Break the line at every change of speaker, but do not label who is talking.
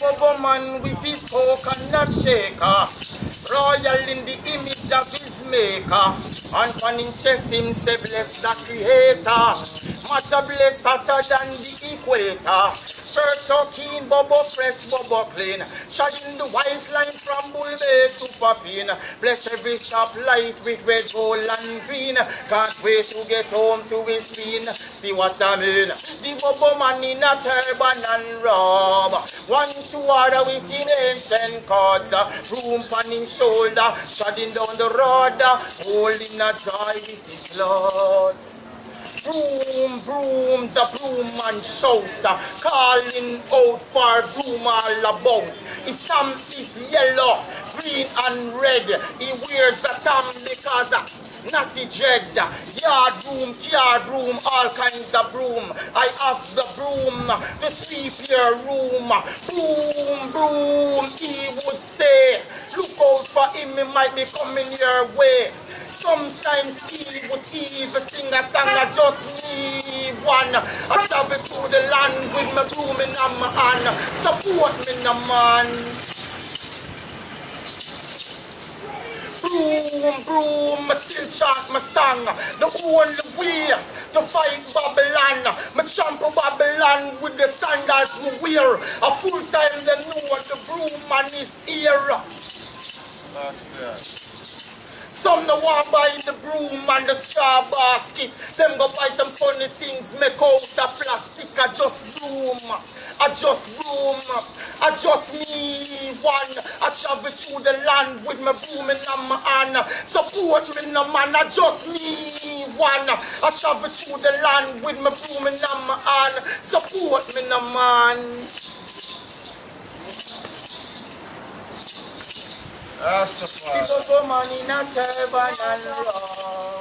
Bobo man with his coconut shaker, royal in the image of his maker. And on him chest him say bless the creator, much a bless hotter than the equator. Shirt so keen, Bobo fresh, Bobo clean, shining the white line from Bulbe to Papin. Bless every shop light with red, gold and green. Can't wait to get home to his queen. See what I mean? The Bobo man in a turban and robe, one to order with in ancient cards, broom on his shoulder, treading down the road, holding a joy with his Lord. Broom, broom, the broom man shout, calling out for broom all about. His stamp is yellow, green and red. He wears a tam because natty dread. Yard broom, car broom, all kinds of broom. I have the broom to sweep your room. Broom, broom, he would say. Look out for him, he might be coming your way. Sometimes he would even sing a song, I just need one. I travel through the land with my broom in my hand. Support me, no man. Broom, broom, I still chant my song. The only way to fight Babylon. Me trample Babylon with the sandals we wear. A full time they know the broom man is here. Some no want buy the broom and the straw basket. Them go buy some funny things, make out the plastic. I just broom, I just broom, I just me one. I travel through the land with my broom in my hand. Support me no man, I just me one. I travel through the land with my broom in my hand. Support me no man. People go man in a turban and rock.